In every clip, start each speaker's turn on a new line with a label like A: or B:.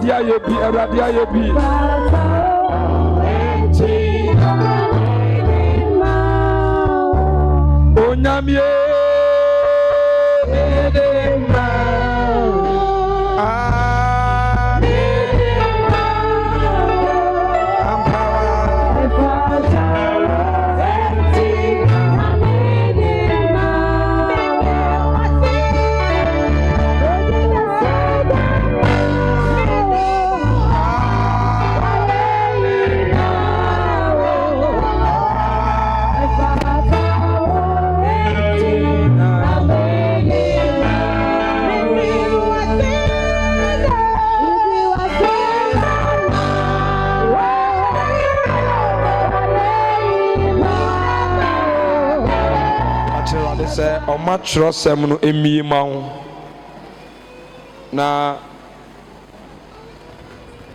A: Eradia yebi. Onyamie Omatro semno emi mawo na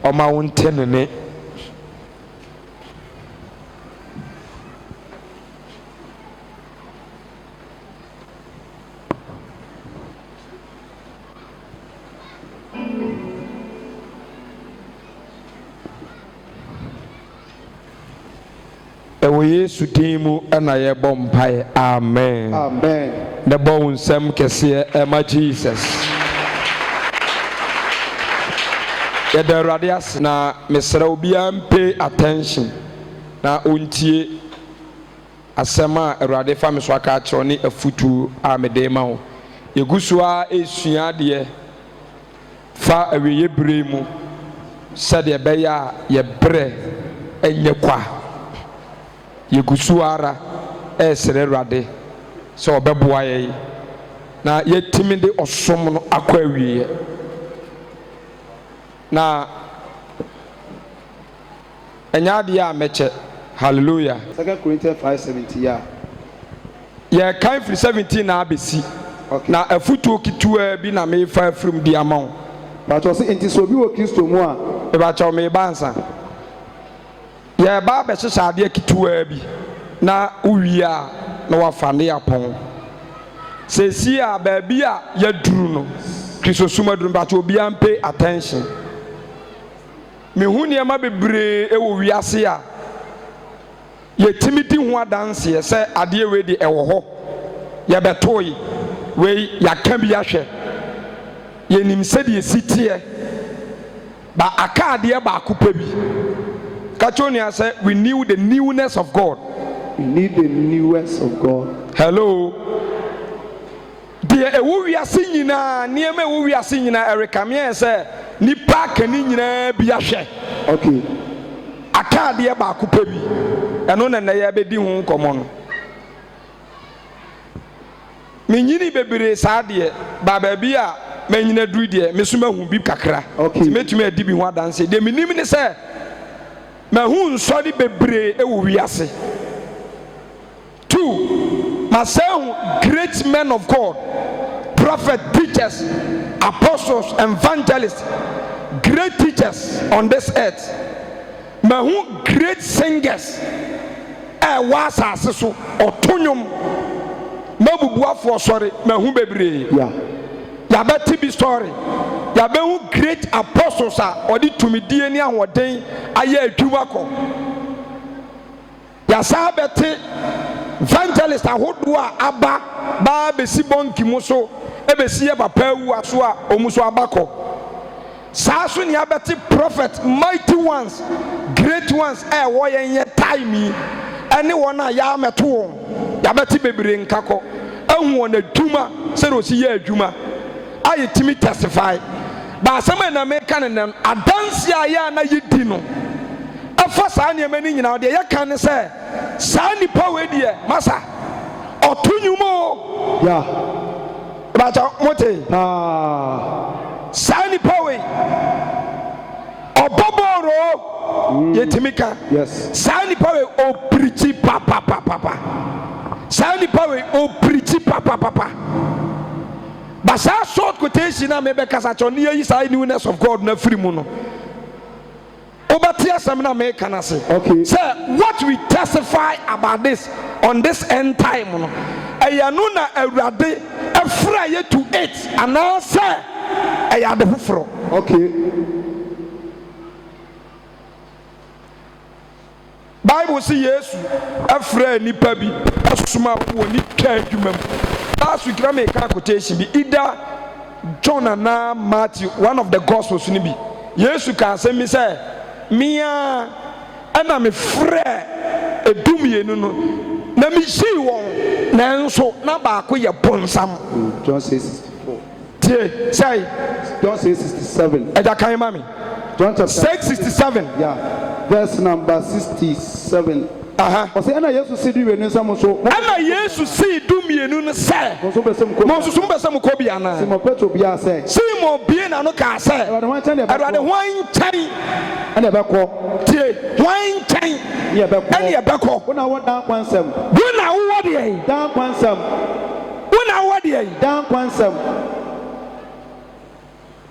A: omawo ntenene ewo Yesu timu ana ye bompae amen
B: amen
A: the bone sem kese ema Jesus ya the radius na mesra obi pay attention na ontie asema erade fa me so aka kire ni afutu amede ma ho yegusua esua de fa aweye bre mu sade be ya ye bre enye kwa yegusuara esere erade so obeboa ye na yetimi de osom no akwa awie na enyade ya meche hallelujah
B: 2 Corinthians 5:17
A: ya kan free 17 na abesi na afutu kitua bi na me fa from di amount
B: but was enti so bi wo Kristo mu a
A: e ba cha me bansa ya ba be hyehyade kitua bi na uwia na wafane yapon sesi a baabi a yaduru no Kristo suma duru ba cha obi am pay attention me hu ne ma bebre e wo wiase a yetimidi ho adanse se ade we di ewo ho ye betoyi we yaka bi ahwe yenim se de sitie ba aka ade ba akupa bi kachonia say we knew the newness of God.
B: We need the newness of God.
A: Hello. Dear ewu wiase nyina niema ewu wiase nyina erekamie say nipa kani nyina bi ahwe.
B: Okay.
A: Aka ade ba akupa bi eno na ya bedi ho nkomo no menyini bebere saade ba bi a menyina duru de mesuma hu bi kakra metumi adi bi ho adanse de menim ne se mahu nsori bebere ewu wiase. 2 masahu great men of God, prophets, teachers, apostles, evangelists, great teachers on this earth. Mahu great singers was aseso otonyom mabubuwa for sorry mahu bebre ya beti bi story ya behu great apostles a odi tumidie ni ahoden aye adwuma ko ya sabeti evangelist ahodo a aba ba besi bonki mu so ebesi ye papa wu aso a omuso abako saso ni abeti prophet mighty ones great ones wo yenye time ene wona ya meto ya beti bebre nkako ahu wona dwuma se ro si ye adwuma aye timi testify ba asema na me kan na adanse aya na yedi no afa sa ne mani nyina de ye kan se sa ni power die masa otunyumo
B: ya
A: ba cha mote sa ni power oboboro yetimika
B: yes
A: sa ni power o preach papa sa ni power o preach papa but sa short quotation na me be kasa cho ne yi sa newness of God na free mu no obatia sam na me kana se
B: okay
A: say what we testify about this on this end time no ayanu na awurade afra ye to 8 ana say ayade foforo
B: okay
A: Bible say Yesu afra nipa bi asuma wo ni twa adwuma mu. Last week na me ka quotation bi either John and Matthew, one of the gospels ni bi. Yesu ka say me say mia ana me frɛ edumienu no na me hyi won na nso na ba ko ye bonsam.
B: John 6:64.
A: Tie say
B: John 6:67.
A: Eja kan ma me.
B: John chapter
A: 6:67.
B: Yeah. Verse number 67.
A: Aha.
B: Ose ana Yesu si du wenu nsam so.
A: Ana Yesu si dumienu no sɛ.
B: Mo so besem ko.
A: Mo so besem ko bi ana.
B: Simon Petro bia sɛ.
A: Simon bie na no ka sɛ.
B: Awurade wan kyɛn de ba.
A: Awurade wan kyɛn.
B: Ana be kɔ.
A: Tie wan kyɛn.
B: Ye be kɔ.
A: Ɛne ye be kɔ.
B: Wona wo dan kwansɛm.
A: Wona wo de.
B: Dan kwansɛm.
A: Wona wo de.
B: Dan kwansɛm.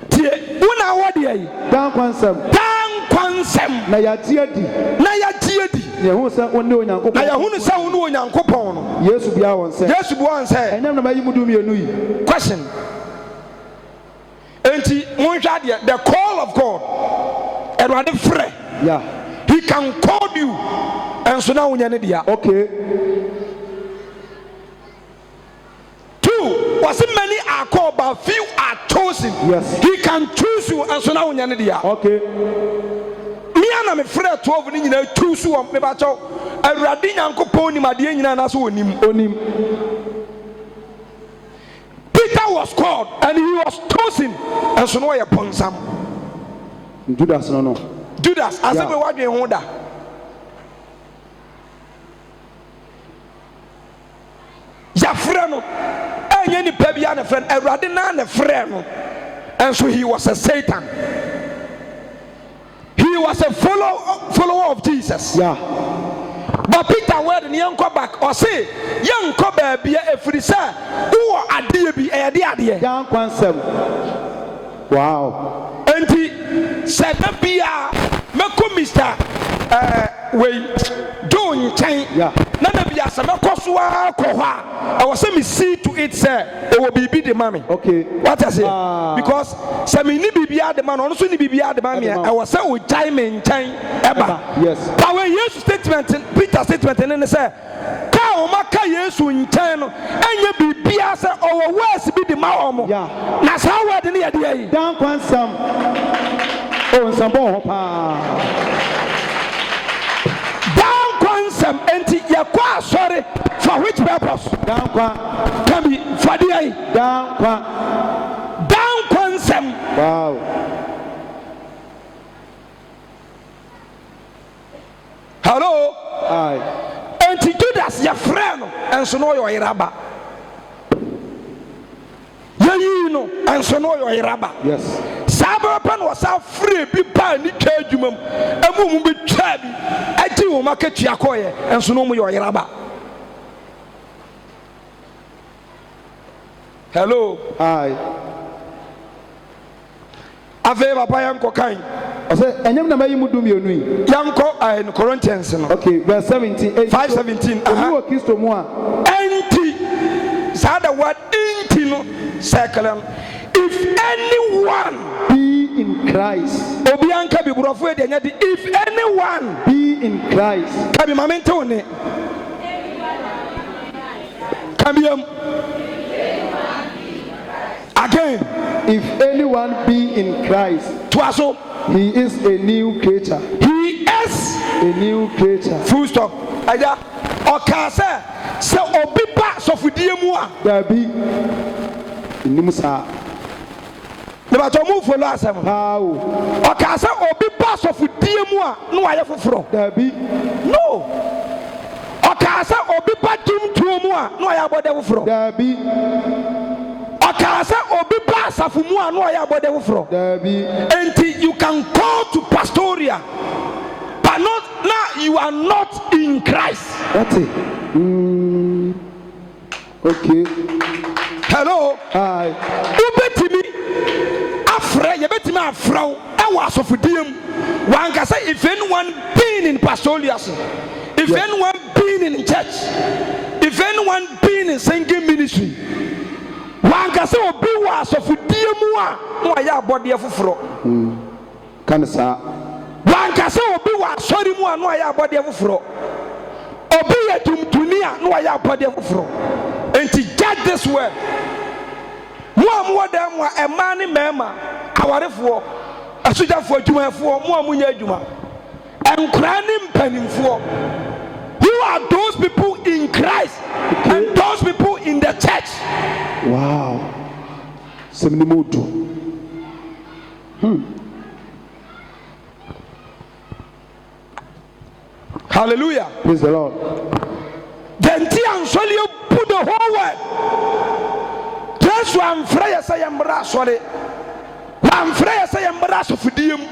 A: Tie wona wo de.
B: Dan kwansɛm.
A: Dan kwansɛm.
B: Na ya tie di.
A: Na ya tie di.
B: Ye hu sɛ wonne Onyankopɔn.
A: Na ya hu sɛ wonne Onyankopɔn no.
B: Yesu bia won sɛ.
A: Yesu bi won sɛ.
B: Ɛnyam na mayi mu du mienu yi.
A: Question. Enti monhwa de the call of God. Awurade frɛ.
B: Yeah.
A: He can call you. And so now we need dia.
B: Okay.
A: Two, was it many are called but few are chosen.
B: Yes.
A: He can choose you and so now we need dia.
B: Okay.
A: Me and me frɛ 12 ni nyina choose you me ba cho. Awurade Nyankopɔn ni made nyina na so onim.
B: Onim.
A: Peter was called and he was chosen and so now you ponsam.
B: Judas no.
A: Judas, as if we were doing Honda. Ya friend, any baby and a friend, a radina and a friend, and so he was a Satan. He was a follower of Jesus.
B: Yeah.
A: But Peter word and young come back or say, young come be a free sir, who are dear be a dear.
B: Dan kwansɛm. Wow.
A: And he said, be a Mr. Way doing chain.
B: Yeah.
A: None of you are Kosua Koha. I was saying, see to it, sir, it will be the mommy.
B: Okay.
A: What I say? Because Samini Bibia the man, also Bibia the mammy. I was saying, with time and time ever.
B: Yes.
A: But when you statement, Peter statement, and then say, Kao Maka Yesu in time, and you Bibia say, or worse be the Maomo.
B: Yeah.
A: That's how we're the idea.
B: Dan kwansɛm. Oh, nsambɔ hɔ paa.
A: Down concept enti yakwa sorry for which purpose?
B: Dan kwa.
A: Can be for the eye.
B: Dan kwa.
A: Down concept.
B: Wow.
A: Hello.
B: Aye.
A: Enti Judas your friend and so no your iraba. You know and so no your iraba.
B: Yes.
A: Sabapan was a free people ni kejumam. Emu be chabi. Eti wo market yakoye and so no your iraba. Hello.
B: Aye.
A: Ave papa yanko kain.
B: Ɔsɛ ɛnyam na mayi mu du mienu yi.
A: Yanko in Corinthians no.
B: Okay, verse 17.
A: 5:17.
B: Obi wɔ Kristo mu a.
A: Enti. Say the word enti no circle. If anyone
B: Be in Christ.
A: obi anka bi burofo e de nya di if anyone
B: Be in Christ.
A: ka bi mamento ne kabiam again
B: If anyone be in Christ,
A: twaso
B: he is a new creature.
A: he is
B: A new creature.
A: full stop aja okase se obi ba sofudie mu a
B: Dabi. Nim saa.
A: ne ba to mu follow asem
B: How?
A: okase obi ba sofudie mu a no aye foforo
B: Dabi.
A: no okase obi ba tumtuo mu a no aye abode foforo
B: Dabi.
A: okase obi ba asafu mu a no aye abode foforo
B: Dabi.
A: until you can call to pastoria but not now you are not in Christ.
B: That's it. Okay.
A: Hello.
B: Hi.
A: Ubetimi afra yebetimi afra e wa asofudiem wan ka say if anyone being in pastoral if anyone being in church if anyone being in singing ministry wan ka say obi wa asofudiem a no ya abode foforo
B: Kan saa.
A: wankasa obi wa asɔre mu a no ayɛ abɔdeɛ foforɔ obi yɛ tumtuni a no ayɛ abɔdeɛ foforɔ enti judge this word mo a mo wɔ dan mu a ɛmaa ne mmarima awarefoɔ asogyafoɔ adwumayɛfoɔ mo a mo nyɛ adwuma nkora ne mpanimfoɔ you are those people in Christ and those people in the church.
B: Wow. Semnimudu.
A: Hallelujah.
B: Praise the Lord.
A: Then you put the whole word. Just one phrase I am sorry. One phrase I am brassofdium.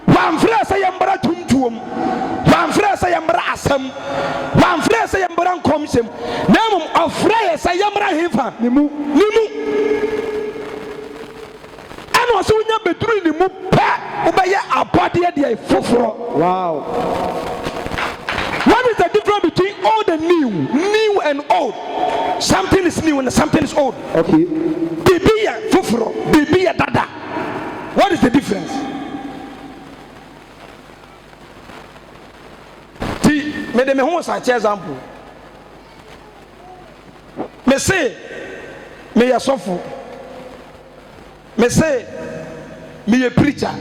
A: One phrase I am bratumtum. One phrase I am brassam. One phrase I am brancomsum. Name of phrase I am rahiva. Nimu. And also when you between the mupa, obey a body at the fufro.
B: Wow.
A: What is the difference between old and new and old? Something is new and something is old.
B: Okay.
A: Bibiya fufro, bibiya dada. What is the difference? Me de me ho sa example. Me say me ya sofo. Me say me a preacher.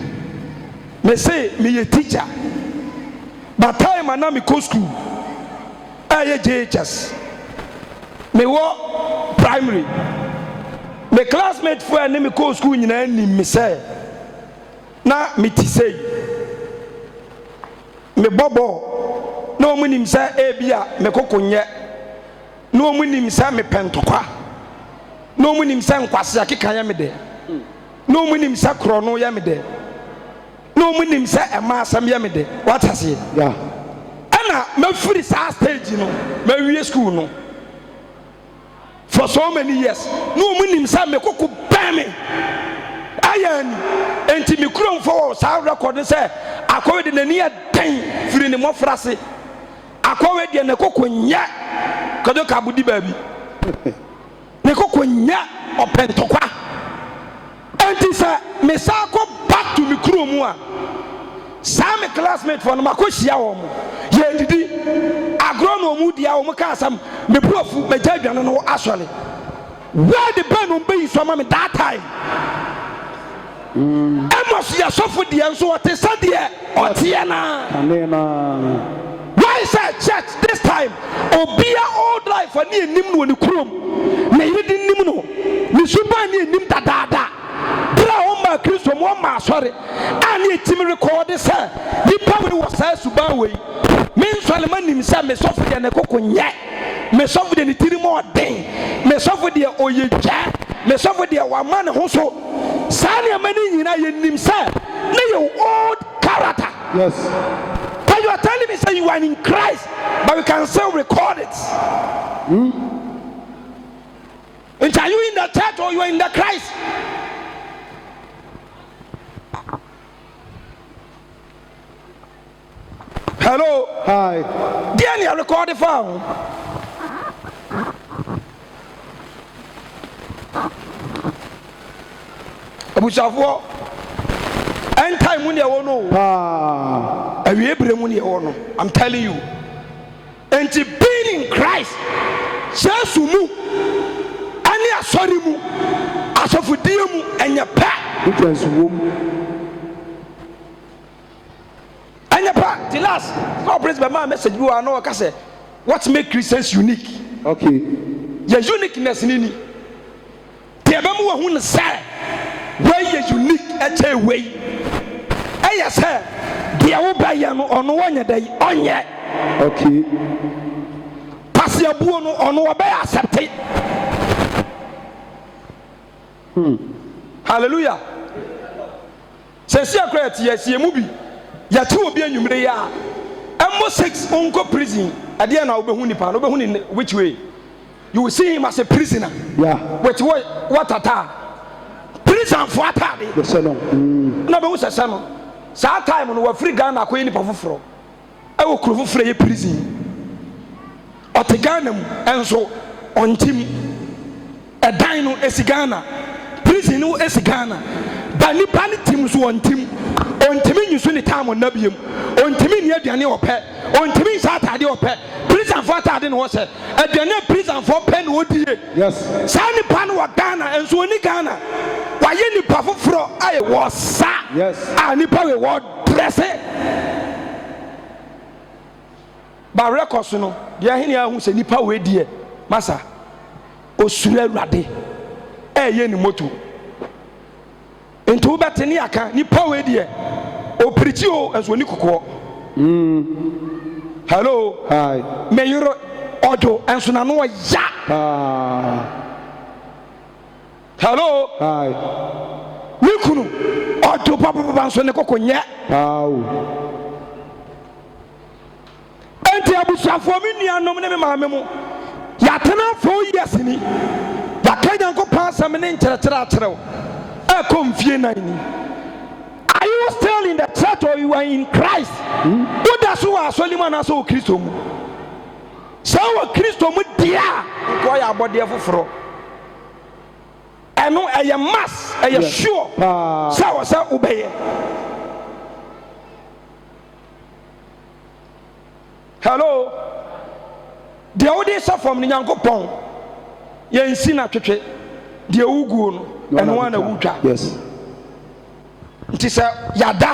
A: Me say me a teacher. But time and now me go school. I JHS. Me wo primary. Me classmate for and me go school nyina ni me say. Na me ti say. Me bobo. No munim say ebia me kokonye. No munim say me pentokwa. No munim say nkwase akeka ya me de. No munim say krono ya me de. No munim say ema asam ya me de. What has he?
B: Yeah.
A: Ana me free sa stage no. Me wie school no. For so many years. No munim say me koko ban me. Ayan enti me krom for sa record say akowe de nani adan free ne mofrase. Akowe de ne kokonya kado kabudi baby ne kokonya opentokwa enti sa me sa ko back to me krom a sa me classmate for no makohia wo mo ye didi agro no mu dia wo mo ka asam me profu me jadwane no asole where the ben on be so me that time emos ya sofo dia nso o te sadie o tie na
B: Amen.
A: Why is that church this time? Obia old life and near nim no krum. Na yidi nim no. Ni suba ni nim dadada. Bra o ma Kristo mo ma sorry. Ani timi record say. Di power was say suba we. Me nsole nim say me sofo de na kokonye. Me sofo de ni tiri mo den. Me sofo de oyeja. Me sofo de wa man ho so. Sa ne amani nyina ye nim say. Na your old character.
B: Yes.
A: You are telling me say you are in Christ, but we can still record it. And are you in the church or you are in the Christ? Hello.
B: Hi.
A: Then you record the phone. Abusafo. And time when you know. I'm telling you. And to being in Christ, Sasumu, any asorimu, asofudimu, and your pack. And your pack. The last, God bless my message. You are no case. What makes Christians unique?
B: Okay.
A: Your uniqueness, Nini. Tiabamu who say, where you unique at a way. Yes, sir. Dia wo ba ya no ono wanya dai onye.
B: Okay.
A: Pass ya buo no ono wo ba accept. Hallelujah. Sesi akwet yes ye mu bi. Ya te obi anwumre ya. Emo 6 onko prison. Ade na obehu nipa no obehu ni which way. You will see him as a prisoner.
B: Yeah.
A: Which way what ata? Prison for atade.
B: The salon.
A: Na be wo sese no. Sa time no wafri Ghana akoyi ni pafoforo e wo kuro foforo ye prison ote Ghana mu enso ontim edan no esi Ghana prison no esi Ghana ba ni tim so ontim ontimi nyusu ni time on nabiem ontimi ni aduane opɛ ontimi nsa atade opɛ prison for atade no se aduane prison for pen odie
B: Yes.
A: saa nipa no wa Ghana enso oni Ghana wa ye nipa foforo aye wo sa
B: Yes.
A: a nipa we wo dress ba records no de ahini ahu se nipa we die masa osura Awurade ye ni moto ento bete ni aka nipa we die o preach o enso ni kokko hello
B: Hi.
A: me yoro odo enso na no ya hello
B: Hi.
A: wikunu odo papa enso ne kokko nye enti abusuafo mi nuanom ne me maame mu ya tena 4 years ni ya kanya ko pasam ne nkyerɛkyerɛ akyerɛw e konfie nan ni. Are you still in the church or you are in Christ? What does you are Solomon as o Kristo mu? So Kristo mu dia ko ya body foforo eno eye mass eye sure so obeye. Hello. The audience from the Yankopon yensi na twetwe de ugu no eno ana wutwa.
B: Yes.
A: Nti se yada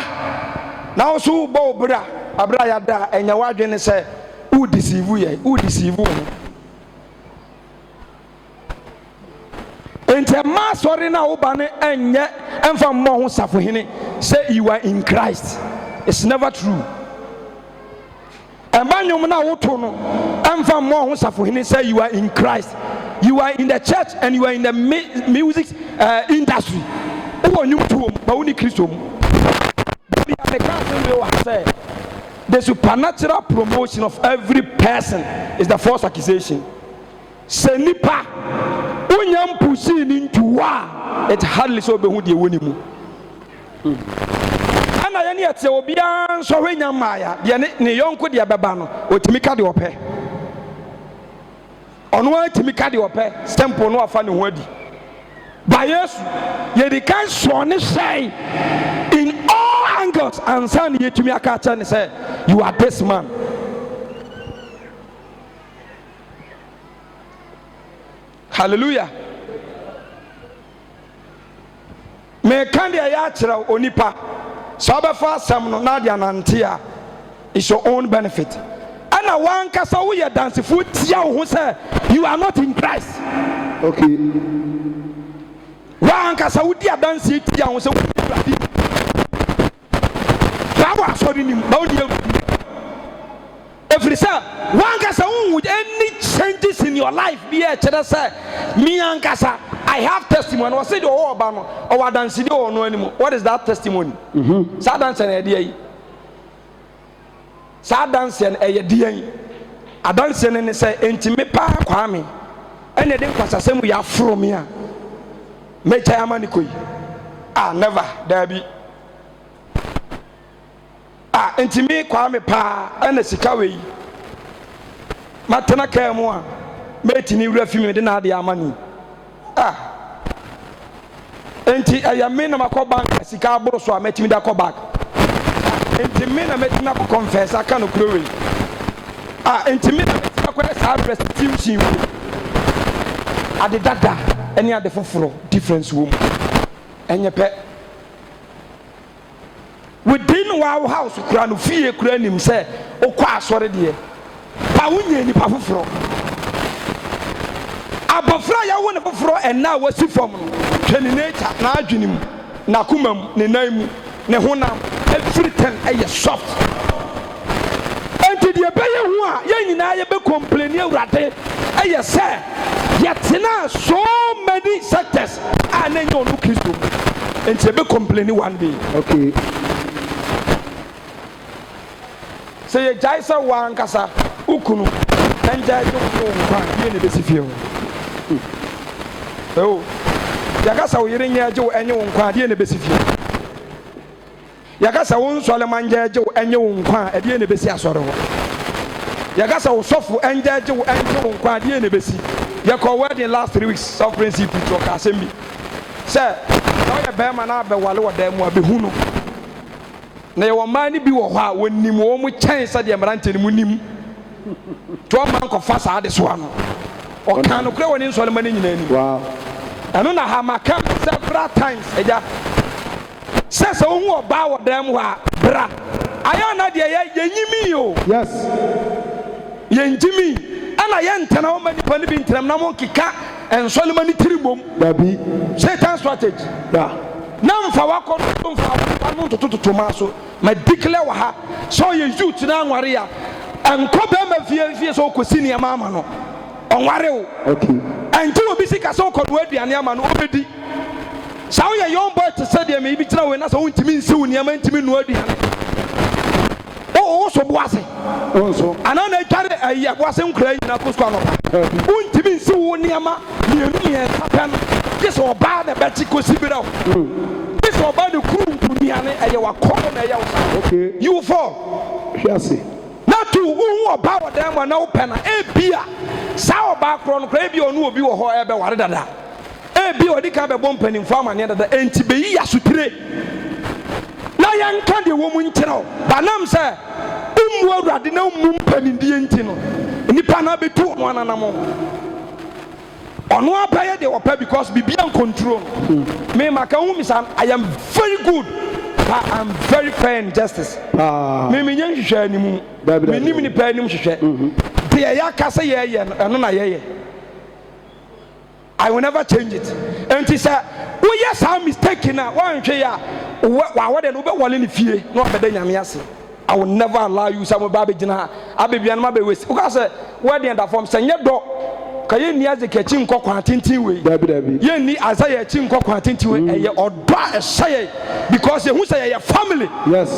A: na oso bo obra abra yada enya wadwene se u deceive ye u deceive no. Ente ma sorry na oba ne enye emfa mo ho safohene say you are in Christ. It's never true. Emanyum na woto no emfa mo ho safohene say you are in Christ. You are in the church and you are in the music industry. The supernatural promotion of every person is the false accusation. Senipa unyam pushing into wa it hardly so be who the wonimu. Ana yani ate obian so hwenya maya de ne yonko de beba no otimika de opɛ ɔno atimika de opɛ stempo no afa ne ho adi. By yes, ye can show ne say in all angles and send you to me a catch and say, you are this man. Hallelujah. Me kandi ayachira onipa. Sabafa samno nadia nantia is your own benefit. Ana one kasa we dance foot who say you are not in Christ.
B: Okay.
A: Wanka Saudi dance it ya won Kawa sorry ni baudi every say wanka sa with any changes in your life be a chere say me ankasa I have testimony was say the o ba no o dance dey o no anymore. What is that testimony? Sa dance na dey yi sa dance na e dey yi adanse ne say entime pa kwa me ene de kwasasem ya fro me a mecha amani koi never there be entimi kwa me pa ene sika we matena ka mu a metini wura fi me de na de amani enti ayame na makọ bank sika aboro so a metimi da kọ back entimi na metimi akọ confess aka no kuro we entimi na metimi akọ sa restitution ade dada any other foforo difference woman enye pe within our house kura no fie kura nim say okwa asore de pa wunye ni pa foforo abofra ya wo ne foforo enna wasi fom no twani nature na adwenim na komam ne nanmu ne honam everything eye soft enti de be ye hu a ye nyina ye be complain Awurade eye say yetena so many sectors and then you Christo and she be complaining one day.
B: Okay.
A: Say Jaisa wan kasa ukunu and Jaisa wan ye ne besifio. Oh. Yakasa wo yire nya je enye wo nkwa de ne besifio. Yakasa wo nsole manje je enye wo nkwa de ne besi asore ho. Yakasa wo sofu enje je wo enye wo nkwa de ne besi. You call wedding last 3 weeks, some principle to Kasembi. Sir, now your bear man, I be walo them will be huno. na yɛwɔ mmaa no bi wɔ hɔ a wɔnim wɔn mu kyɛn sɛdeɛ mmeranteɛ no mu nim to ɔma nkɔfa saa de so ano ɔka no kora wɔ ne nsɔlema no nyinaa nim ɛno na ha maka several times agya sɛ sɛ wohu ɔbaa wɔ dan mu hɔ a bra ayɛ na deɛ yɛnyimi o
B: yes
A: yɛngyimi ɛna yɛntena wɔma nnipa no bi ntenam na monkeka nsɔlema no tiri mmom
B: dabi
A: Satan strategy
B: yeah
A: na mfa wakɔ no mfa no ntotototo ma so ma declare wɔ ha sɛ ɔyɛ youth na anware a ɛnkɔ bɛrima fie sɛ ɔkɔsi nneɛma ama no ɔnware o
B: okay
A: ɛnti obi sika sɛ ɔkɔdo aduane ama no ɔbɛdi saa woyɛ young boy te sɛ deɛ mebi kyerɛ wei na sɛ wontumi nsi wo nneɛma ntumi nnua aduane wo so boase anaa na atware ayi aboase nkora nyina kɔ sukuu anɔpa wontumi nsi wo nneɛma mmienu mmiɛnsa pɛ no gye sɛ ɔbaa na bɛkye kɔsi berɛ wo gye sɛ ɔbaa de kuru nkunuane ɛyɛ wakɔɔ na ɛyɛ wo saa
B: okay
A: you fall
B: hwɛ
A: na to wohu ɔbaa wɔ dan mu na wopɛ na ebia saa ɔbaa korɔ no kora ebia ɔno obi wɔ hɔ ɛbɛware dada ebia ɔde ka bɛbɔ mpanimfoɔ amanneɛ dada enti bɛyi asotire na yɛnka deɛ wɔ mu nkyerɛw banam sɛ ummu awurade na ummu mpanimdie nti no nipa na bɛtu ɔno ananam ɔno abɛyɛ deɛ wɔpɛ because bibia nkontrol me maka hu mi sa I am very good but I'm very fair in justice me nyɛ nhwehwɛ animu me nim nipa anim hwehwɛ deɛ yɛaka sɛ yɛyɛ no ɛno na yɛyɛ I will never change it enti sɛ woyɛ saa mistake na woanhwɛ yɛ a wɔde no wobɛwɔle ne fie na wabɛda nyame ase I will never allow you sɛ mobaa bɛgyina ha abɛbia no ma bɛwɛsi woka sɛ woadeɛ da fam sɛ nyɛ dɔ ka yɛnni Azeki akyi nkɔ kwan tenten wei yɛnni Isaiah akyi nkɔ kwan tenten wei ɛyɛ ɔdɔ a ɛhyɛ yɛ because yɛhu sɛ yɛyɛ family
B: yes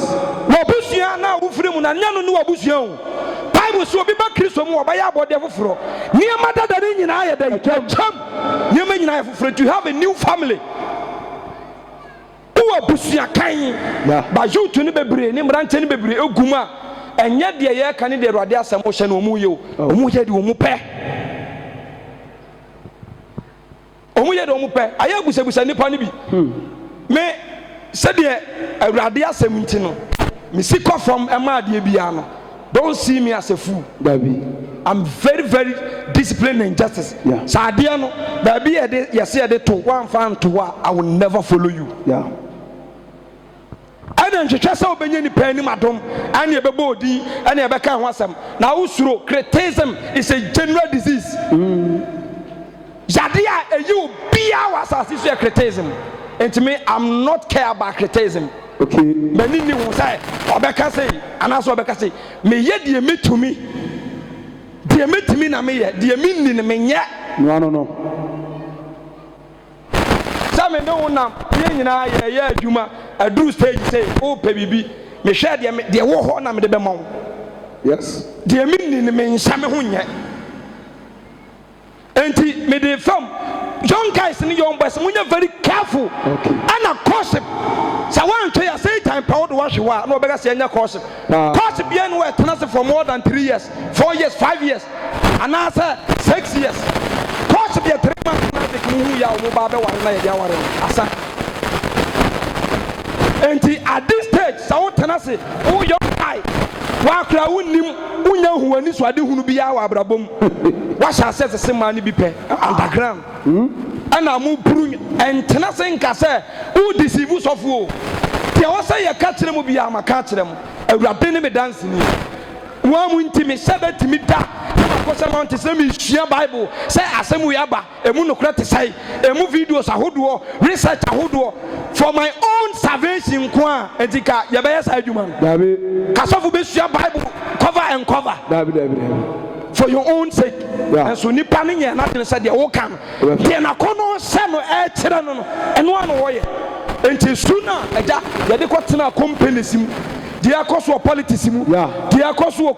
A: wɔbusua na wofiri mu na nyɛ no ne wɔbusua o Bible so obi ba Kristo mu wɔbɛyɛ abɔdeɛ foforɔ nneɛma dada ne nyinaa yɛ dɛ atwam nneɛma nyinaa yɛ foforɔ to have a new family wowɔ busua kan ba youth ne bebree ne mmeranteɛ ne bebree egum a ɛnyɛ deɛ yɛka ne deɛ Awurade asɛm hyɛ no ɔmu yɛ o ɔmu yɛ deɛ ɔmu pɛ ɔmu yɛ deɛ ɔmu pɛ ayɛ busabusa nipa no bi me sɛdeɛ Awurade asɛm nti no me si kɔ from ɛma adeɛ biara no don't see me as a fool
B: baby
A: I'm very very disciplined in justice saa adeɛ no baabi yɛde yɛsɛ yɛde to wamfa nto a I will never follow you ɛna nhwehwɛ sɛ wobɛnya nipa anim adom ɛne yɛbɛbɔ odin ɛne yɛbɛka ho asɛm na wosuro criticism is a general disease yade a ɛyi obiara wɔ asase so yɛ criticism enti me I'm not care about criticism
B: okay
A: mani ni ho sɛ ɔbɛka sɛ anaasɛ ɔbɛka sɛ meyɛ deɛ metumi na meyɛ deɛ menni no menyɛ
B: no
A: sɛ me ne wo nam yɛ nyinaa yɛyɛ adwuma aduru stage sɛ wopɛ biribi mehwɛ deɛ wɔ hɔ na mede bɛma wo
B: yes
A: deɛ menni no menhyɛ me ho nyɛ enti mede fam young guys ne young boys munya very careful ana gossip sɛ woantwɛ yɛ Satan pɛ wo de woahwe wo a na wɔbɛka sɛ ɛnyɛ gossip gossip bia no wɔɛtena se for more than 3 years 4 years 5 years anaasɛ 6 years gossip yɛ 3 months na de kumuhu yɛ a wo ba bɛware na yɛde aware no asa enti at this stage sɛ wotena se wo young guy wakora wonnim wonya huwani so ade hunu biara wɔ abrabom wahyɛ asɛ sɛ maa no bi pɛ underground ɛna mo puru ɛntena se nka sɛ wo deceive sɔfo o deɛ wɔ sɛ yɛka kyerɛ mu biara maka kyerɛ mu Awurade ne me danseni wa mu ntimi sɛ bɛtumi da akɔsɛ ma nte sɛ mesua Bible sɛ asɛm wo yɛaba ɛmu nokora te sɛe ɛmu videos ahodoɔ research ahodoɔ for my own salvation nko a enti ka yɛbɛyɛ saa adwuma no kasɔfo bɛsua Bible cover and cover for your own sake and so nipa ne nyɛ na tene sɛ deɛ woka no deɛ nakɔno sɛ no ɛkyerɛ no no ɛno ano wɔyɛ enti su no a agya yɛde kɔtena companies mu deɛ akɔ so wɔ politics mu deɛ akɔ so wɔ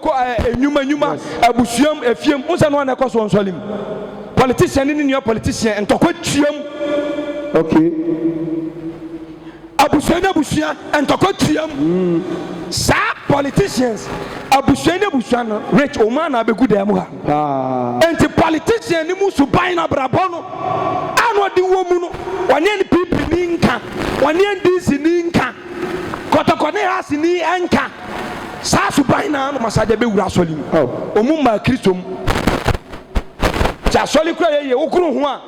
A: enwuma abusuam efiem wo sɛ no ana ɛkɔ so wɔ nsɔle mu politician ne nua politician ntɔkɔ tuam
B: okay
A: abusua ne abusua ntɔkɔ tuam saa politicians abusua ne abusua no rich ɔma na abɛgu dan mu ha enti politician ne mu suban na brabɔ no ano ɔde wɔ mu no wɔne ne PP ni nka wɔne NDC ni nka kotokone asini enka saa suban na no masaje be wura asoli mu omu ma kristom ja asoli kura ye okuru ho a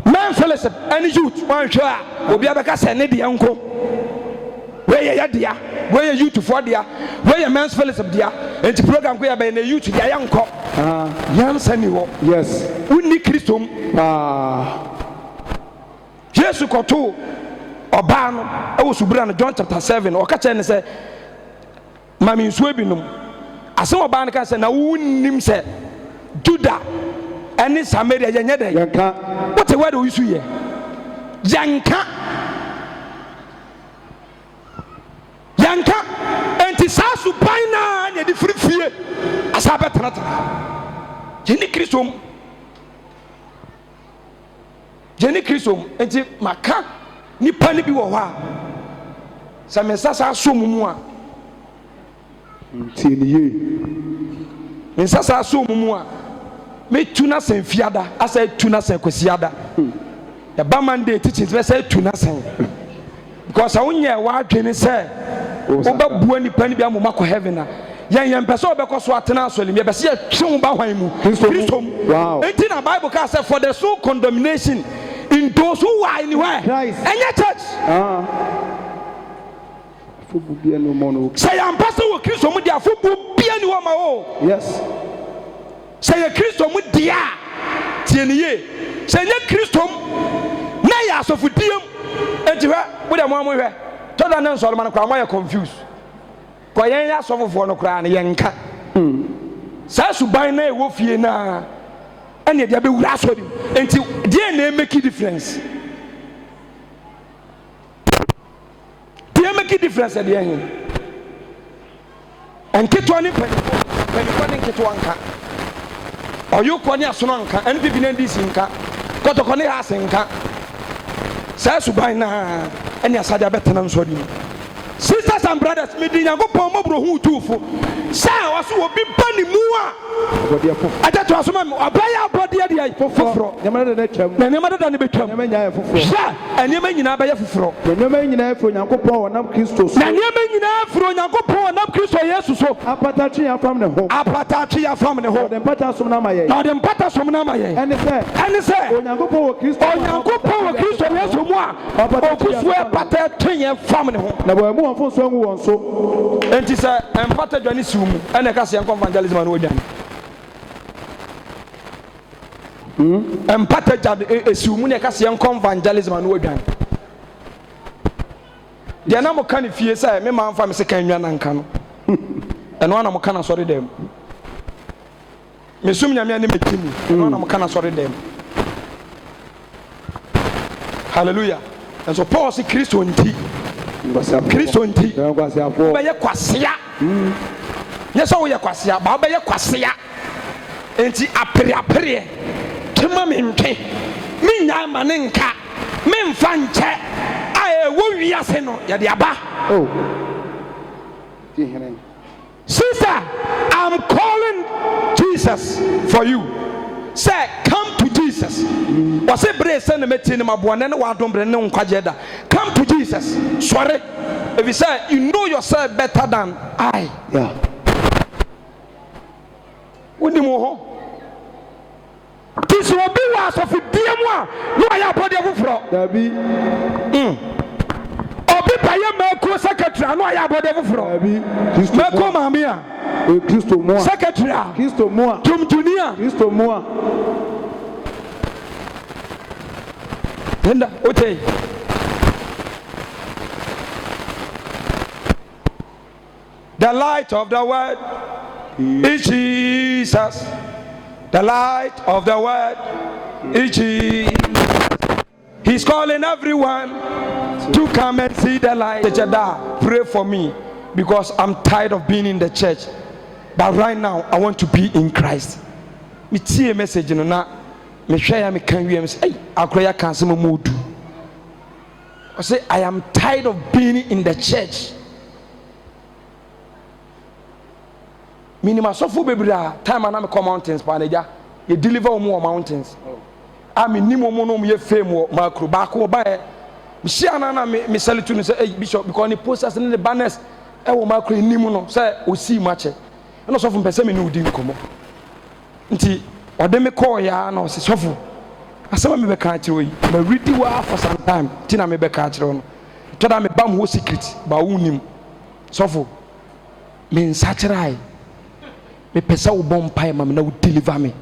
A: man fellowship any youth one hwe a obi abeka se ne de enko we ye dia we ye youth for dia we ye men's fellowship dia enti program ko ya be na youth dia yanko yansani ho
B: yes
A: unni kristom Jesus koto oba no e wo subura no John chapter 7 o ka che ne se mami nsuo binum ase oba no ka se na wunnim se Juda eni Samaria yenye dey
B: yanka
A: what a word we use here yanka enti sasu baina ne di frifie asa betrata jeni kristom enti maka nipa ni bi wo ho a sa me sasa so mumu a
B: tieniye
A: me sasa so mumu a me tuna sen fiada asa tuna sen kwasiada the Monday teachings we say tuna sen because awunye wa adwene say oba buo nipa ni bi amoma ko heaven na yen pese obekọ so atena asoli me be se twe ba hwan mu Christom enti na Bible ka say for the soul condemnation in those who are in where any church
B: fubu bia no mono
A: say am pese wo Christom dia fubu bia ni wo ma o
B: yes
A: say ye Christom dia tieniye say ye Christom na ya asofudiem enti hwe wo de mo hwe toda na Solomon kwa mo ye confused kwa yen ya asofofo no kra na yenka sa suban na e wo fie na ene dia be wura asodi enti dia na make difference dia hin enketo ni pani enketo anka oyo ko ni asono anka ene bibi na ndi sinka kotoko ni hasenka sa suban na ene asada betena nsodi sisters and brothers me di Nyankopon mobro hu tuufo sa waso obi bani mu a ajato asoma obaya abode dia foforo
B: nyamada da twam
A: na nyamada da ne betwam
B: nyama nya foforo
A: sha anyema nyina ba ye foforo
B: nyama nyina afro Nyankopon wonam Kristo so
A: na nyema nyina afro Nyankopon wonam Kristo Yesu so
B: apata twe afam ne ho dem pata som na maye ene se Nyankopon wo Kristo Yesu mu a okufu apata twe afam ne ho na bo mu afo so ngu won so
A: enti se empata dwane siumu ene ka se evangelism na odwane empata jad esiumu ne ka se evangelism na odwane de na mo kan fie se me ma mfa me se kan nwa na nka no eno na mo kan asori dem me sum nyame ne metimi eno na mo kan asori dem hallelujah and so Paul say Kristo nti be ye kwasea nyesa wo ye kwasea ba be ye kwasea enti apere tema me ntwe me nya ma ne nka me mfa nche a wo wiase no ye de aba sister I'm calling Jesus for you say come to Jesus was a brace and meeting my boy and wadom bre ne nkwaje da come to Jesus sorry if you say you know yourself better than I woni mo ho this will be was of diemu a no ya body fufuro
B: dabi
A: obi paye meko secretary no ya body fufuro
B: dabi
A: meko mamia
B: Kristo mo
A: secretary
B: Kristo mo
A: tum junior
B: Kristo mo
A: Linda, okay. The light of the world is Jesus. The light of the world is Jesus. He's calling everyone to come and see the light. Pray for me because I'm tired of being in the church. But right now, I want to be in Christ. Me see a message in na. Me share me can you say akoya kan se mo modu I say I am tired of being in the church minima so fu bebra time na me come mountains pa na ja ye deliver mo mountains I mean ni mo no mo ye fame wo makro ba ko ba share na me sell to say bishop because the posters and the banners e wo ma kra nim no say o si ma che na so fo mpese me no di nkomo nti ode me call ya na o se sofo asema me be ka kire oyi ma ready wa for some time ti na me be ka kire no to da me bam ho secret ba wonim sofo me nsa kire ai me pese wo bom pai ma me na wo deliver me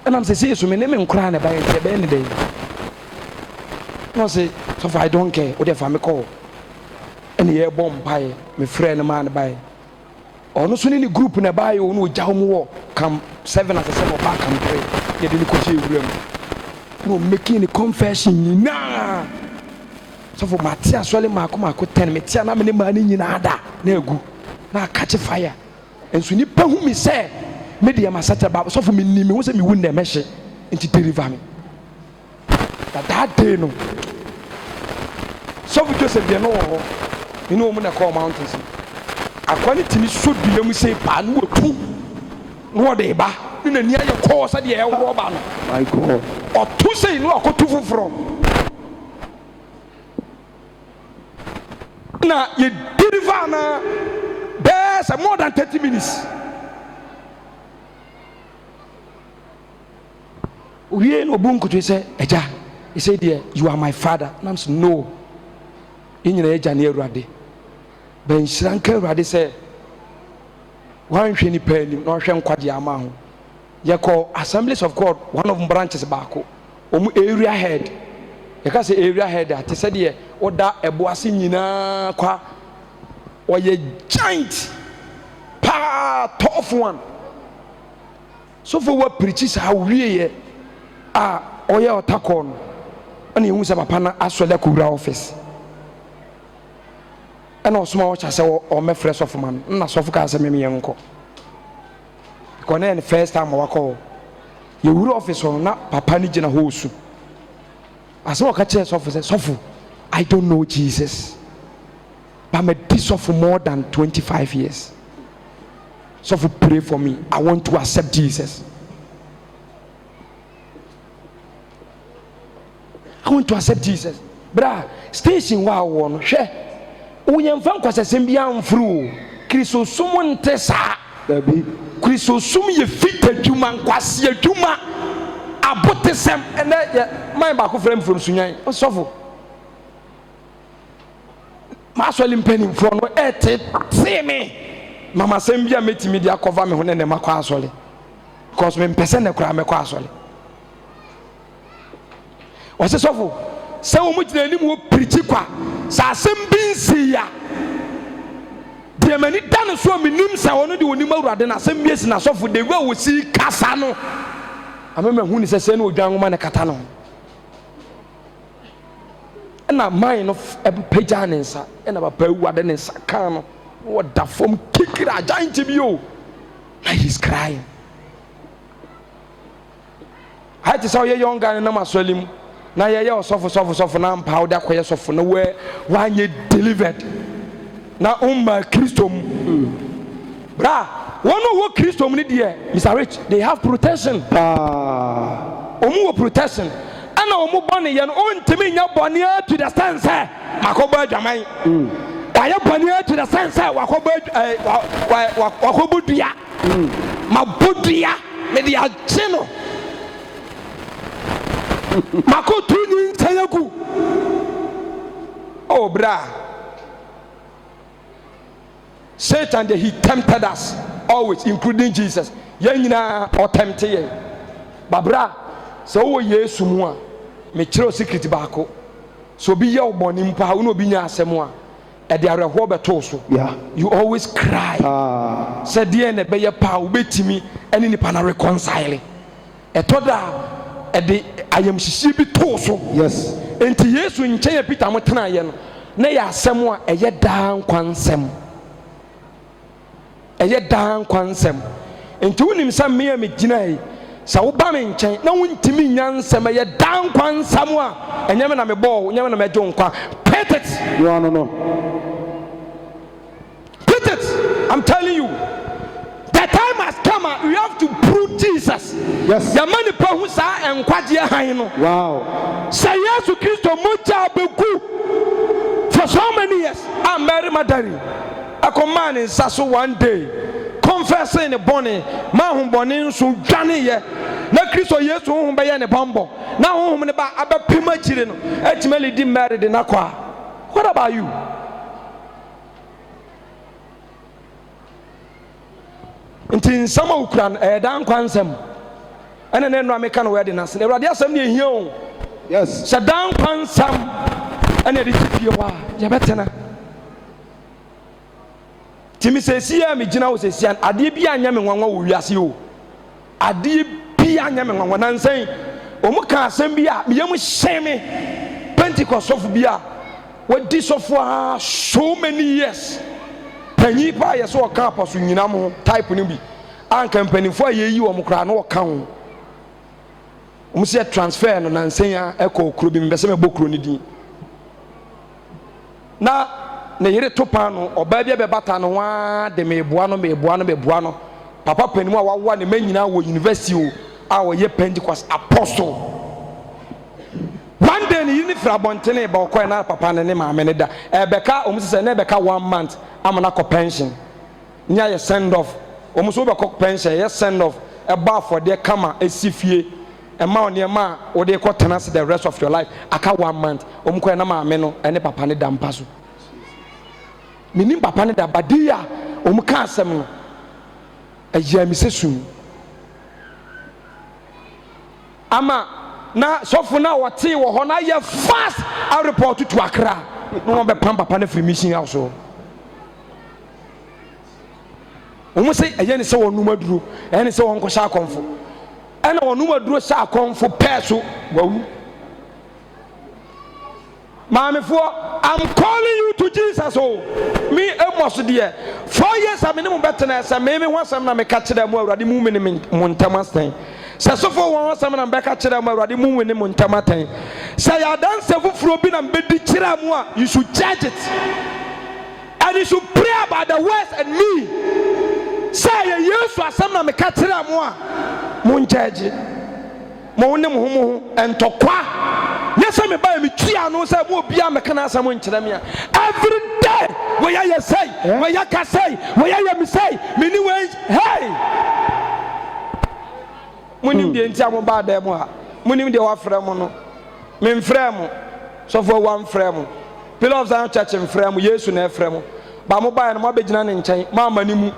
A: and I'm say so me ne me nkra na ba ye be ne dey no say sofo I don't care o dey fa me call and ye bom pai me friend man bai ono so ni group na bai o no jaw mu wo come 7 as a 7 back and pray ye dey ko che ewuram no making the confession na so for matia sole mako 10 me tia na me ne ma ni nyina da na egu na catch fire enso ni pa hu mi say me dey ma sata ba so for me ni me wo say me win na me hye enti deliver me that day no so for Joseph dey no wo you know mo na call mountains akwani timi so dua mu say pa no otu no dey ba na ni aye call say dey e wo ba no my god otu say no akotu foforo na ye deliver na there's more than 30 minutes we no bunku to say eja he said there you are my father and I'm say no inyina eja na Awurade ben shranka Awurade say wan hwe ni panim na hwe nkwaje ama ho ye call Assemblies of God one of branches baako omu area head ye ka say area head ate say there oda eboase nyina kwa oye giant pa tough one so for what preaches how we oye otako no ana ehun say papa na asole kura office ana osoma wo cha say o me fresh of man na so fu ka say me yenko because na first time wa call ye wura office on na papa ni gina ho su aso ka che so fu say so fu I don't know Jesus but I'm a bishop for more than 25 years so fu pray for me I want to accept Jesus I want to accept Jesus bra station wa wo no hwe uyemfa nkwasesem bia mfuru Kristo sumu ntesa dabi Kristo sumu ye fita dwuma nkwase adwuma abotesem ene ye man ba ko frem from sunyan osofo ma so limpeni mfo no ete me mama sem bia metimi dia cover me ho ne makwa asole because me mpese ne kura me kwa asole wase sofo se wo mugina anim wo preach kwa sa asem bi nsi ya de mani dan so menim sa wono de wonim Awurade na asem bi esi na sofo de wa wo si kasa no amema hu ni se no odwan ngoma ne kata no na mine no pagya ne nsa na papa Awurade ne nsa kan no wo da fom kikira giant bi o na he's crying I just saw your young guy na masolim na ye sofo na mpa wo da koye sofo na we wanye delivered na Kristo bra wono wo Kristo ni de Mr. Rich they have protection wo protection ana omu bone ye no ontimi nya bone to the sense makoba adwaman waya bone to the sense wakoba dua mabodua me de agye no makotu ni ntayagu oh bra Satan he tempted us always including Jesus yanyina o tempted ye babra so wo Yesu mu a me kire secret baako so bi ye oboni mpa wo no bi nya asem a e de areho beto so you always cry said the na be ye pa wo betimi ene nipa na reconcile e toda e de ayam shishi bi to so yes enti Yesu nche ye Peter mo tena ye no na ya asem a eye dan kwansem eye dan kwansem enti wonim sam me gina yi sa wo ba me nchen na wontimi nyansem eye dan kwansam a enyeme na me bo enyeme na me jo nkwa pet it no pet it I'm telling you the time has come we have to prove Jesus Jesus.
B: Yes.
A: Yamani pa hu sa enkwagye han no.
B: Wow.
A: Say Yesu Kristo moja beku for so many years. I'm Mary Magdalene. A command in Sasso one day. Confessing the bonnet, Mahum Bonin so Johnny ye. Na Kristo Yesu hu be ye ne bombo. Na hu ne ba aba pima chire no. Etimeli di married na kwa. What about you? Nti nsama ukran dan kwansam ene ne no ameka no wede nase Awurade asam ne ehia o.
B: Yes.
A: Sɛ dan kwansam ene de chipie wa ye betena timi sesia me gina wo sesia ade bi anya me nwanwa wo wiase o ade bi anya me nwanwa nansan o mu ka asam bi a meyam hyeme Pentecost of bi a wadi sofo so many years panyi pa ye so ka aposo nyina mo type ni bi an kampanifo ayeyi wo mo kra na wo ka ho o mo se transfer no nansan a ekọ okro bi mbese me bokro ni din na ne yere topa no oba bia be bata no wa de meboa no papa panimu a wawa ne manyina wo university o a wo ye Pentecost apostle one day ni fra bontene ba okọ na papa ne maame ne da ebeka o mo se na ebeka 1 month amana ko pension nya ye send off o mo so be ko pension ye send off e ba for de kama esifie e ma onema o de ko tenase the rest of your life aka 1 month o mo ko na maame no ene papa ne da mpa so minim papa ne da badia o mo ka asem no eya mi sesum ama na sofo na wote wo ho na ye fast a report to Accra no be pam papa na free mission house o mo say eya ni se wonu maduro eya ni se won ko sha konfo ena wonu maduro sha konfo peso wawu Mamifo, I'm calling you to Jesus. Oh, me emos dear. 4 years I'm in the better. Say maybe once I'm not catch them more. The movement in Montamastain. Say so for once I'm not back at them more. The movement in Montamatain. Say I dance several frobin and bedi chiramwa. You should judge it, and you should pray about the words and me. Say you so some na me catch them more. Mon judge. Mon name homo and tokwa. Yes, I'm by me. No, say, will be a mechanism in China. Every day, where you say, where you can say, where you say, many ways. Hey, when you didn't tell me about them, when you do frame, men frame, so for one frame, pillows are church and frame, yes, and frame, but mobile and mobile and chain, mamma nimu,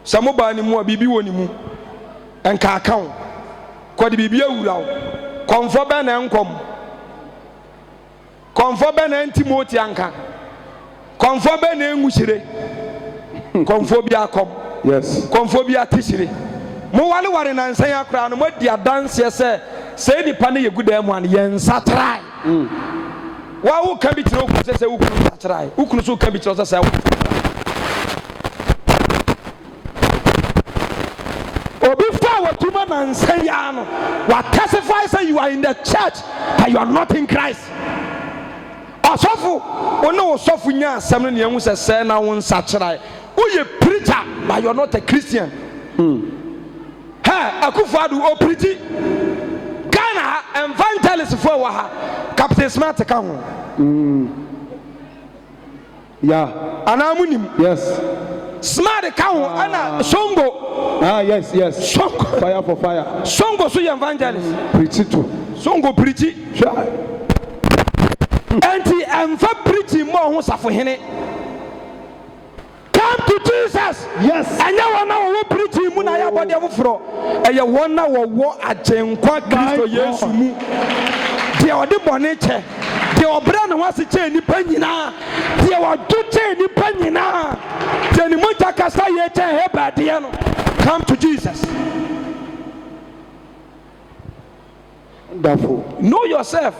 A: some mobile more, bibi wonimu, and car count. Quite be a comfort and come. Comfort ben Timothy anka. Comfort ben engushire. Comphobia come.
B: Yes.
A: Comphobia tishire. Mo wale ware na nsan akra no mo dia dance say ni pa na ye good am one yen satrai. Wa wo kan bi tire oku say wo kunu satrai. Wo kunu so kan bi tire say obi fa wo tuma na nsan ya no. Wa testify say you are in the church but you are not in Christ. Osofu ono osofu nya asem no ne hu se na won sachrai wo ye preacher but you are not a Christian. Ha akufadu o preach Ghana evangelist for wa ha Captain Smart ka ho.
B: Yeah,
A: anamunim.
B: yes.
A: Smart ka ho ana Songo.
B: Yes.
A: Songo
B: Fire for fire.
A: Songo so evangelist
B: Preach too.
A: Songo preach.
B: Sure.
A: Anti emfa preaching more ho safo hene. Come to Jesus.
B: Yes.
A: Anya wana wo preaching mu na ya body afoforo. Eye wona wo agenkwa Kristo Yesu mu. De ode bone che. De obra na wase che nipa nyina. De wodo che nipa nyina. De ni moja kasa ye che heba de no. Come to Jesus.
B: Wonderful.
A: Know yourself.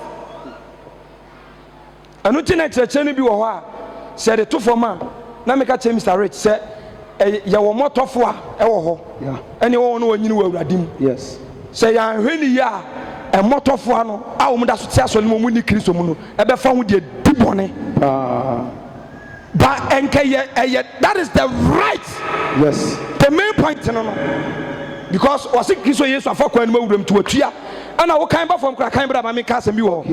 A: Anu tina church ni bi wo ho a se de to for man na me ka che Mr. Rich se ye wo motofo a e wo ho
B: yeah
A: ene wo no wanyini wo awuradim
B: yes
A: se ya hweni ya e motofo ano a wo mda so tia so no mu ni Kristo mu no e be fa ho de dibone but enke ye that is the right
B: yes
A: the main point no because was it Kristo Yesu afa kwan ma wuram to atua ana wo kan ba fam kra kan bra ma me ka asem bi wo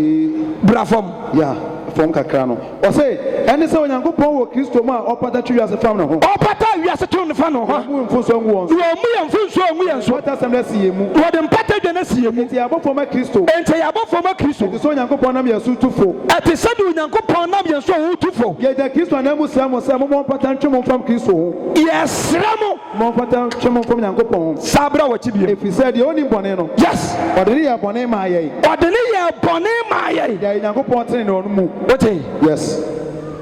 A: bra fam
B: ya fam kakra no o say ene se onyankopon wo Kristo ma opata twi ase fam no ho opata
A: wi ase to no fa no ho
B: mu mfunso ngu won
A: wo mu ya mfunso ngu ya nso
B: opata asem na siye mu
A: wo de mpata dwa na siye mu
B: enti abofo ma Kristo
A: enti abofo ma Kristo
B: enti so onyankopon nam yesu tufo
A: ati se de onyankopon nam yesu ho tufo
B: ye da Kristo na mu sa mo se mo opata ntwemo fam Kristo ho
A: yes ramo
B: mo opata ntwemo fam onyankopon
A: sabra wa chibie
B: if he said the only bone no
A: yes
B: odeni ya bone ma ye
A: odeni ya bone ma ye
B: ya onyankopon tene no mu
A: wote
B: yes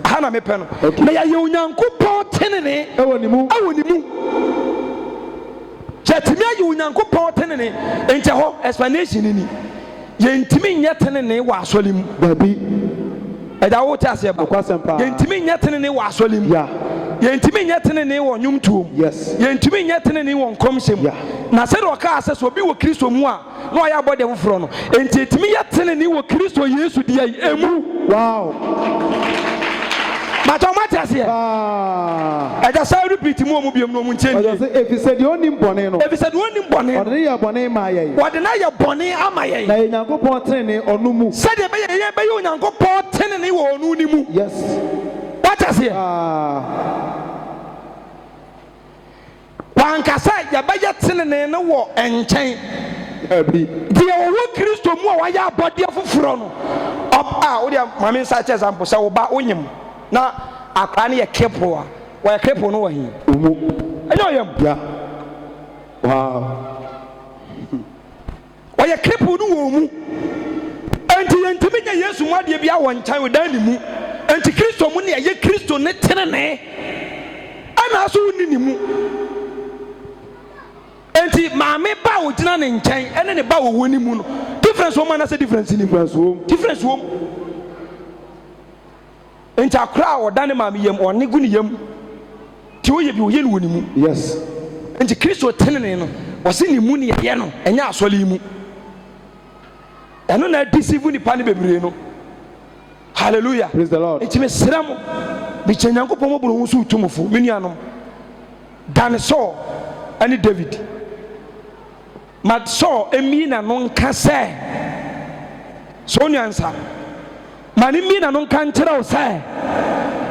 A: hana me pe no na ya ye onyankopon tene ne
B: ewoni mu
A: chatimi ya onyankopon tene ne ente ho explanation ni ye ntimi nya tene ne wa asole mu
B: babi
A: eda wo ta se ba ye ntimi nya tene ne wa asole mu
B: ya
A: ye ntimi nya tene ne wo nwumtuom
B: yes
A: ye ntimi nya tene ne wo nkomhyem na se do ka ase so bi wo Kristo mu a na o ya bode foforo no enti ntimi nya tene ne wo Kristo Yesu dia emu
B: wow
A: but o matters here I just say repeat mu biam no mu nchen
B: if he said the only bone no
A: if he said the only bone
B: odeni ya bone ma ye
A: odeni ya bone ama ye
B: na onyankopon tene onu mu
A: said be ye onyankopon tene ne wo onu ni mu
B: yes
A: matters here wankasa ya be ye tene ne wo enchen
B: abi
A: die wo Kristo mu a wa ya abode foforo no o dia mame nsa che example say wo ba onyim na akra ne ye kepo a wa kepo no wo hin
B: umu
A: enyo yam
B: ya wow
A: wa ye kepo no wo mu enti yentimi nya Yesu mu ade bia wo nchan wo dan ni mu enti Kristo mu ne ye Kristo ne tene ne ana so ni ni mu enti maame ba wo gina ne nkyɛn ene ne ba wo woni mu no difference wo na say difference ni difference wo enti akra wo dan maame yam ɔne gu ne yam ti wo ye bi wo ye ne woni mu
B: yes
A: enti Kristo tenene no wo se ne mu ne ye no enya asɔle mu eno na deceive ni pa ne bebre no hallelujah
B: praise the Lord
A: enti me sram bi kyenyankopɔn mo bro wo so utumfo me nuanom dan so ani David mat so emi na no nka sɛ so nyansa mani mi na no nka nkyerɛ wo sɛ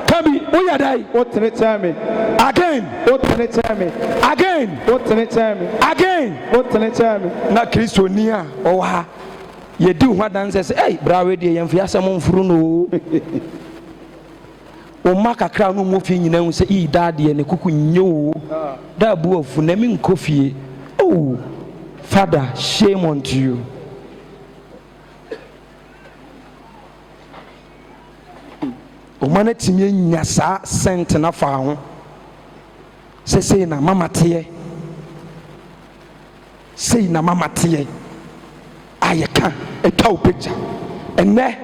A: kabi wo ya dai
B: o tene chame
A: again
B: o tene chame
A: again
B: o tene chame
A: again
B: o tene chame
A: na Kristo ni a o ha ye di ho adanse sɛ ei bra we de yɛmfi asɛm mfuru no o ma kakra no mo fi nyina hu sɛ i da de ne kuku nyo da bu afu na mi nkofie oh Father, shame unto you. Omane timye nyasa sent na fa ho. Say na mama tie. Say na mama tie. Ayeka etwa o picture. Enne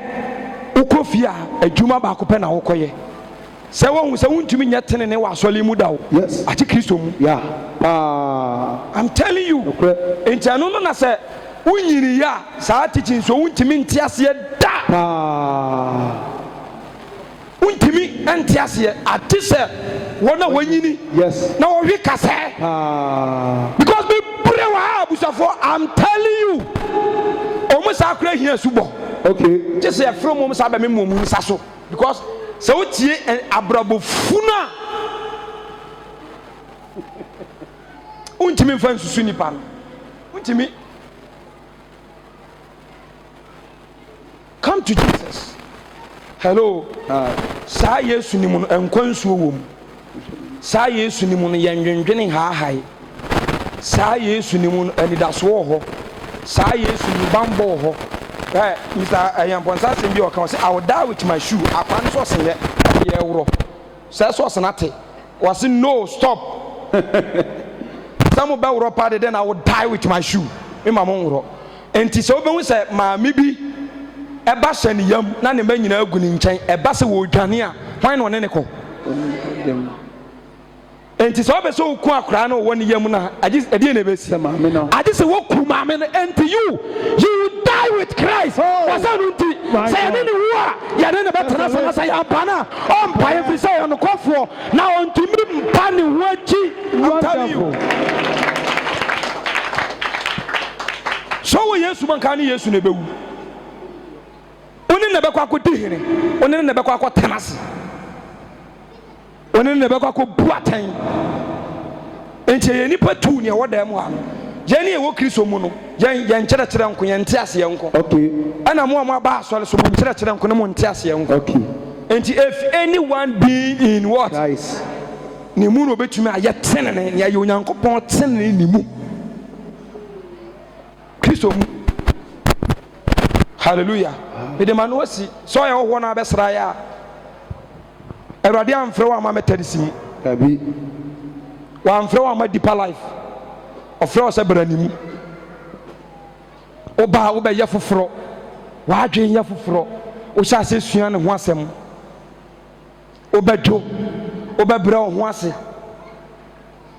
A: ukofia adwuma ba ko pe na wokoye. Se won se wuntumi nya tene ne wa asole mu dawo.
B: Yes.
A: Ati Kristo mu.
B: Yeah.
A: I'm telling you. Enti anu no na se unyiri ya saa teaching so wuntumi ntiase da. Untumi ntiase ati se wona wanyini.
B: Yes.
A: Na wo hwe kase. Because me pray wa abusafo I'm telling you. Omo sa akra hia subo.
B: Okay.
A: Just say from omo sa ba me momu nsa so because se wo tie abrabofuna untimi mfa nsusu nipa no untimi come to Jesus. Hello. Sa Yesu ni mu no enkwansuo wo mu. Sa Yesu ni mu no yenwendwene haahai. Sa Yesu ni mu no anidaso ho. Sa Yesu ni bambo ho. Mr. Ayamponsa say bi o kan say I will die with my shoe. Akwan so sen ye woro. Say so senate. Was no stop. Some be woro pa then I will die with my shoe. Me mama woro. Enti se obehu say maami bi eba hye yam na ne manyina agu ni nkyɛn eba se wo dwane a hwan no ne ko enti se obe so ku akra no wo ne yam na agi edi na besi maame no agi se wo ku maame no enti you die with Christ wasanu nti say ne wo a ya ne betena so na say ampana on pa every say on kofo na on timi mpa ne wo achi I'm telling you Yesu man kan Yesu ne bewu oni ne bekwa akodi hene oni ne bekwa akotenase oni ne bekwa akobuatan enti ye nipa tu ne woda mu ha je ne wo Kristo mu no je nkyere kyere nko ye nte ase nko
B: okay
A: ana mo aba asole so mo nkyere kyere nko ne mo nte ase nko
B: okay
A: enti if anyone being in what
B: Christ
A: ne mu no betumi aye tenene ne aye onyankopon tenene ne mu Kristo mu hallelujah ede man wasi so ya wo na besra ya Erade amfre wa ma metadisim
B: abi
A: wa amfre wa ma deeper life ofre o se branimu oba wo be ye foforo wa adwen ye foforo o sha se sua ne ho asem obedwo obebra ho ase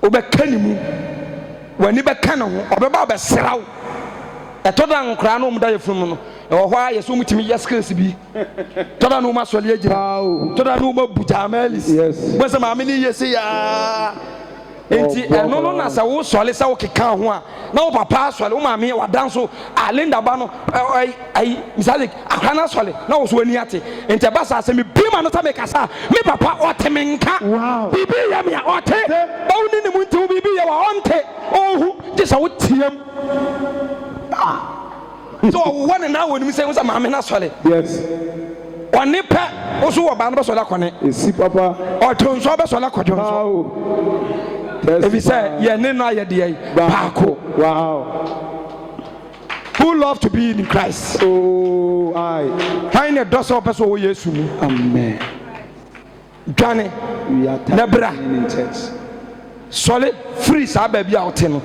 A: obekanimu wani bekana ho obeba obesrawo etoda nkra no mda yefum no ho a yeso mutimi yeskres bi toda no ma sole agira toda no ma buja amalis wese ma me ni yesi ya enti eno no na sa wo sole sa wo keka ho a na wo papa sole wo ma me wadanso alinda ba no ai misale akana sole na wo so ani ate enti ba sa se me bima no ta me kasa me papa otemenka bibi ya me ote o ni ni muntu bibi ya wa onte ohu je sa wo tiam so one and now when we say was a mamma na sole
B: yes
A: one nipa also wa ban be sole akone
B: esi papa
A: o ton so be sole akodon so if you say ye ne no aye de baako
B: wow
A: who love to be in Christ
B: oh I
A: find a doso person wo Yesu mu
B: amen
A: dwane
B: we are
A: nebra
B: in church
A: sole free sa ba bia wote no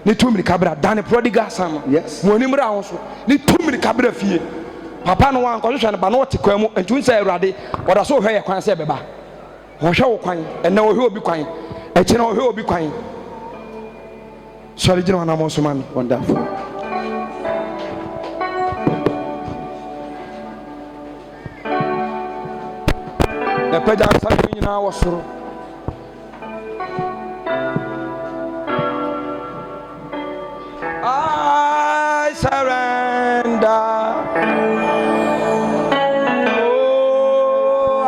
A: ni tumiri kabra dane prodigal son
B: yes
A: woni mra wo so ni tumiri kabra fie papa no wan ko hwehwe ne ba no te kwa mu entu nsa Awurade oda so hwe ye kwan se beba wo hwe wo kwan enne wo hwe obi kwan eche na wo hwe obi kwan sorry jina na mo so mami
B: wonderful
A: na peja sa nyina wo soro I surrender. Oh,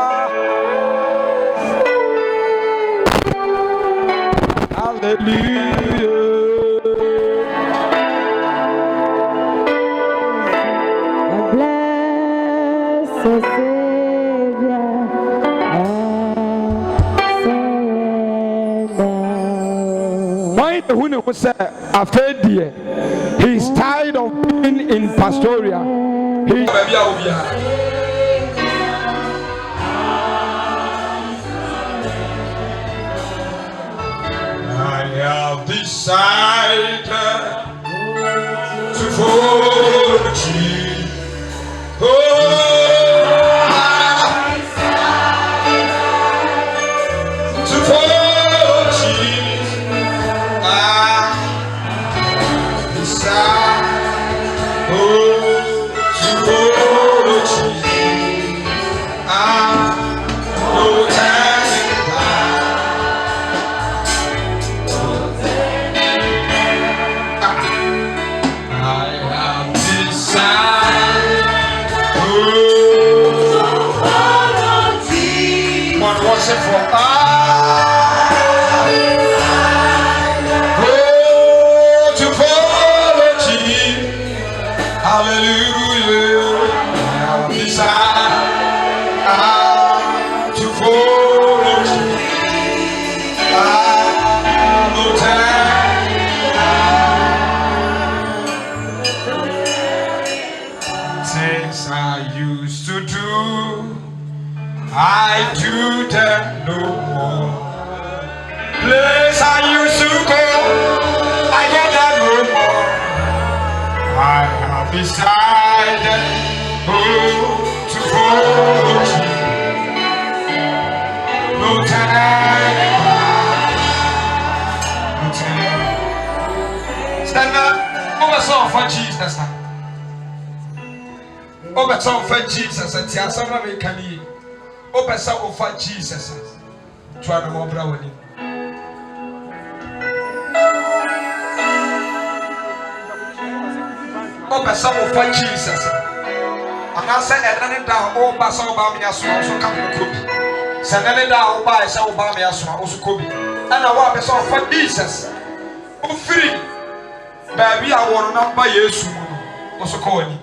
A: hallelujah.
C: Bless the Savior.
A: Who said, he's tired of being in pastoral.
D: I have decided to follow Jesus. To follow Jesus. Things I used to do, I do them no more. Place I used to go, I go there no more. I have decided to follow Jesus. No time, no time. Stand up, over song for Jesus. Over song for Jesus, and Tiasama Kani. Over song for Jesus. Try to more brownie. wopɛ sɛ wofa Jesus anaasɛ ɛnɛ ne da a woba sɛ woba me asoma wo so ka mo kɔ bi sɛ ɛnɛ ne da a woba sɛ woba me asoma wo so kɔ bi ɛna woapɛ sɛ wofa Jesus wofiri baabi a wɔno na ba Yesu mu no wo so kɔ w'ani